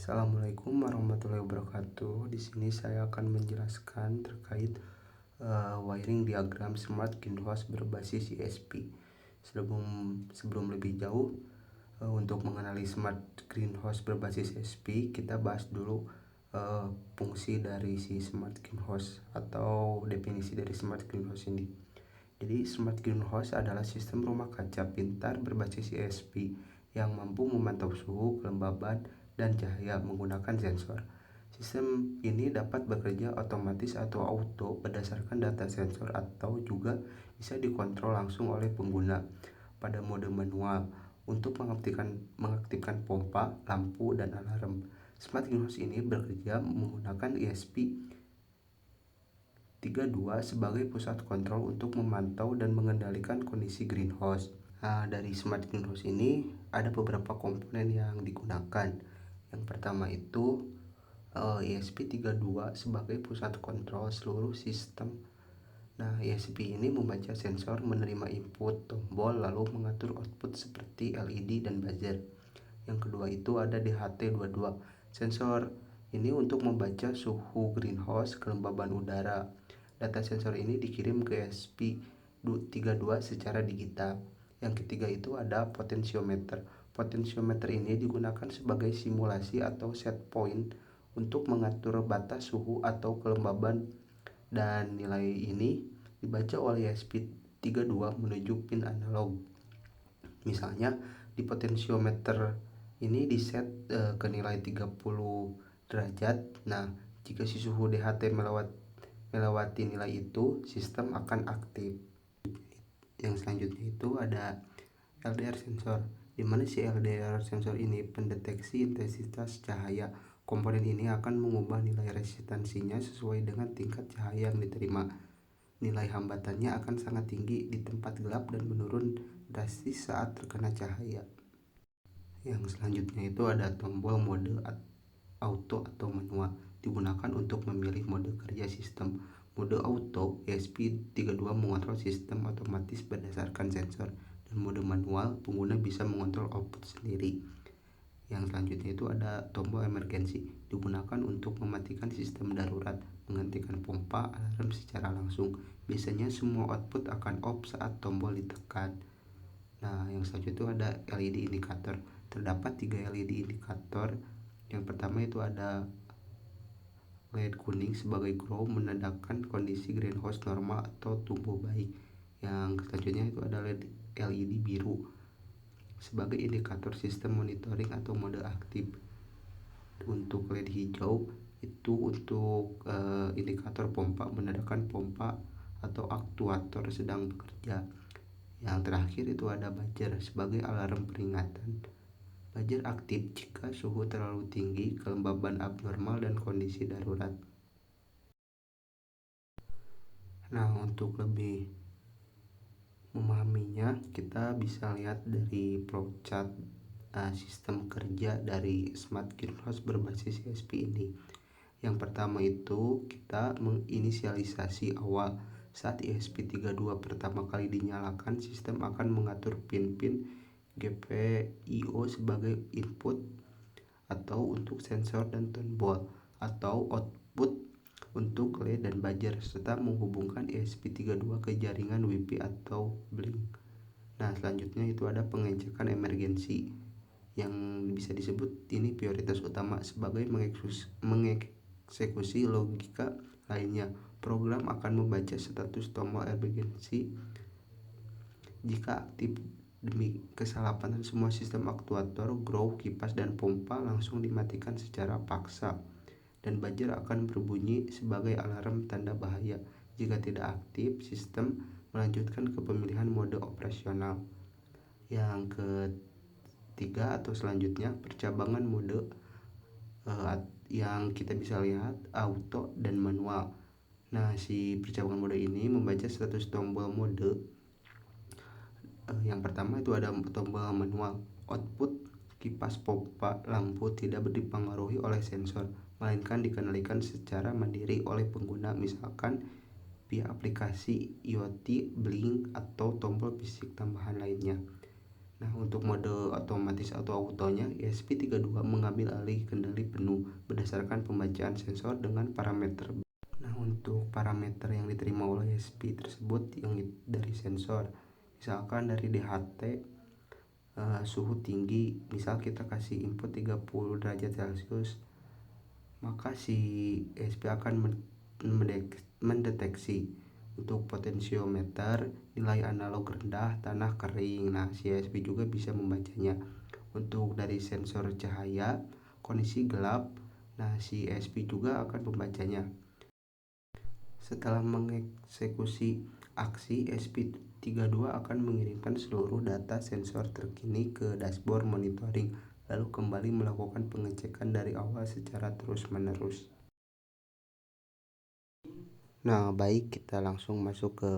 Assalamualaikum warahmatullahi wabarakatuh. Di sini saya akan menjelaskan terkait wiring diagram smart greenhouse berbasis ESP. Sebelum lebih jauh, untuk mengenali smart greenhouse berbasis ESP, kita bahas dulu fungsi dari si smart greenhouse atau definisi dari smart greenhouse ini. Jadi, smart greenhouse adalah sistem rumah kaca pintar berbasis ESP yang mampu memantau suhu, kelembaban, dan cahaya menggunakan sensor. Sistem ini dapat bekerja otomatis atau auto berdasarkan data sensor atau juga bisa dikontrol langsung oleh pengguna pada mode manual untuk mengaktifkan pompa, lampu, dan alarm. Smart greenhouse ini bekerja menggunakan ESP 32 sebagai pusat kontrol untuk memantau dan mengendalikan kondisi greenhouse. Dari smart greenhouse ini ada beberapa komponen yang digunakan. Yang pertama itu ESP32 sebagai pusat kontrol seluruh sistem. Nah, ESP ini membaca sensor, menerima input tombol, lalu mengatur output seperti LED dan buzzer. Yang kedua itu ada DHT22. Sensor ini untuk membaca suhu greenhouse, kelembaban udara. Data sensor ini dikirim ke ESP32 secara digital. Yang ketiga itu ada potensiometer. Potensiometer ini digunakan sebagai simulasi atau set point untuk mengatur batas suhu atau kelembaban, dan nilai ini dibaca oleh ESP32 menuju pin analog. Misalnya di potensiometer ini diset ke nilai 30 derajat. Nah, jika si suhu DHT melewati nilai itu, sistem akan aktif. Yang selanjutnya itu ada LDR sensor, di mana si LDR sensor ini pendeteksi intensitas cahaya. Komponen ini akan mengubah nilai resistansinya sesuai dengan tingkat cahaya yang diterima. Nilai hambatannya akan sangat tinggi di tempat gelap dan menurun drastis saat terkena cahaya. Yang selanjutnya itu ada tombol mode auto atau manual, digunakan untuk memilih mode kerja sistem. Mode auto ESP32 mengontrol sistem otomatis berdasarkan sensor, dan mode manual pengguna bisa mengontrol output sendiri. Yang selanjutnya itu ada tombol emergency, digunakan untuk mematikan sistem darurat, menghentikan pompa, alarm secara langsung. Biasanya semua output akan off saat tombol ditekan. Nah, yang selanjutnya itu ada LED indikator. Terdapat 3 LED indikator. Yang pertama itu ada LED kuning sebagai grow, menandakan kondisi greenhouse normal atau tumbuh baik. Yang selanjutnya itu ada LED biru sebagai indikator sistem monitoring atau mode aktif. Untuk LED hijau itu untuk indikator pompa, menandakan pompa atau aktuator sedang bekerja. Yang terakhir itu ada buzzer sebagai alarm peringatan. Buzzer aktif jika suhu terlalu tinggi, kelembaban abnormal, dan kondisi darurat. Nah, untuk lebih memahaminya, kita bisa lihat dari flowchart sistem kerja dari smart greenhouse berbasis ESP ini. Yang pertama itu kita menginisialisasi awal. Saat ESP32 pertama kali dinyalakan, sistem akan mengatur pin-pin GPIO sebagai input atau untuk sensor dan tombol, atau output untuk LED dan buzzer, serta menghubungkan ESP32 ke jaringan Wi-Fi atau Blink. Nah, selanjutnya itu ada pengecekan emergensi yang bisa disebut ini prioritas utama sebagai mengeksekusi logika lainnya. Program akan membaca status tombol emergency jika aktif. Demi kesalahpahaman, semua sistem aktuator, grow, kipas, dan pompa langsung dimatikan secara paksa, dan buzzer akan berbunyi sebagai alarm tanda bahaya. Jika tidak aktif, sistem melanjutkan ke pemilihan mode operasional. Yang ketiga atau selanjutnya percabangan mode yang kita bisa lihat auto dan manual. Nah, si percabangan mode ini membaca status tombol mode. Yang pertama itu ada tombol manual. Output kipas, pompa, lampu tidak dipengaruhi oleh sensor, melainkan dikendalikan secara mandiri oleh pengguna, misalkan via aplikasi IoT, Blink, atau tombol fisik tambahan lainnya. Nah, untuk mode otomatis atau autonya, ESP32 mengambil alih kendali penuh berdasarkan pembacaan sensor dengan parameter. Nah, untuk parameter yang diterima oleh ESP tersebut yang dari sensor, misalkan dari DHT, suhu tinggi, misal kita kasih input 30 derajat Celcius, maka si ESP akan mendeteksi untuk potensiometer nilai analog rendah tanah kering. Nah, si ESP juga bisa membacanya. Untuk dari sensor cahaya kondisi gelap, nah si ESP juga akan membacanya. Setelah mengeksekusi aksi, ESP32 akan mengirimkan seluruh data sensor terkini ke dashboard monitoring, lalu kembali melakukan pengecekan dari awal secara terus-menerus. Nah, baik, kita langsung masuk ke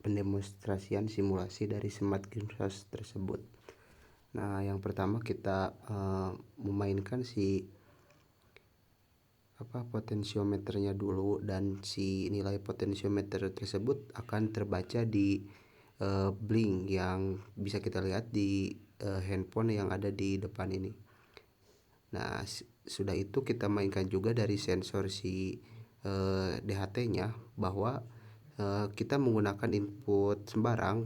pendemonstrasian simulasi dari smart greenhouse tersebut. Nah, yang pertama kita memainkan si potensiometernya dulu, dan si nilai potensiometer tersebut akan terbaca di blink yang bisa kita lihat di handphone yang ada di depan ini. Nah, sudah itu kita mainkan juga dari sensor si DHT-nya bahwa kita menggunakan input sembarang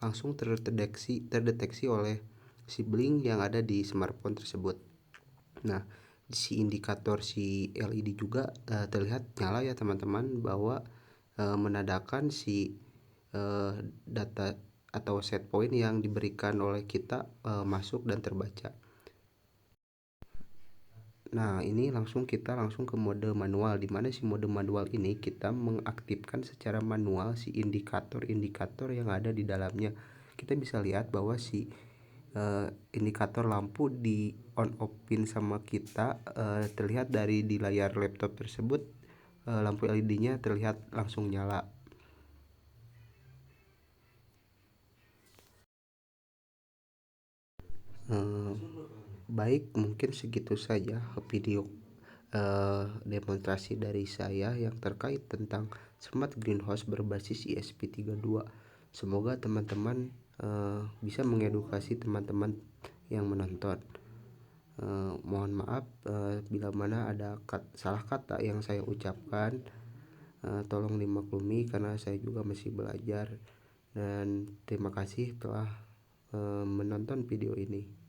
langsung terdeteksi oleh si blink yang ada di smartphone tersebut. Nah, si indikator si LED juga terlihat nyala ya teman-teman, bahwa menandakan si data atau set point yang diberikan oleh kita masuk dan terbaca. Nah, ini kita langsung ke mode manual, di mana si mode manual ini kita mengaktifkan secara manual si indikator-indikator yang ada di dalamnya. Kita bisa lihat bahwa si indikator lampu di on off-in sama kita terlihat dari di layar laptop tersebut. Lampu LED-nya terlihat langsung nyala. Baik, mungkin segitu saja video demonstrasi dari saya yang terkait tentang smart greenhouse berbasis ESP32. Semoga teman-teman bisa mengedukasi teman-teman yang menonton. Mohon maaf bila mana ada salah kata yang saya ucapkan. Tolong dimaklumi karena saya juga masih belajar, dan terima kasih telah menonton video ini.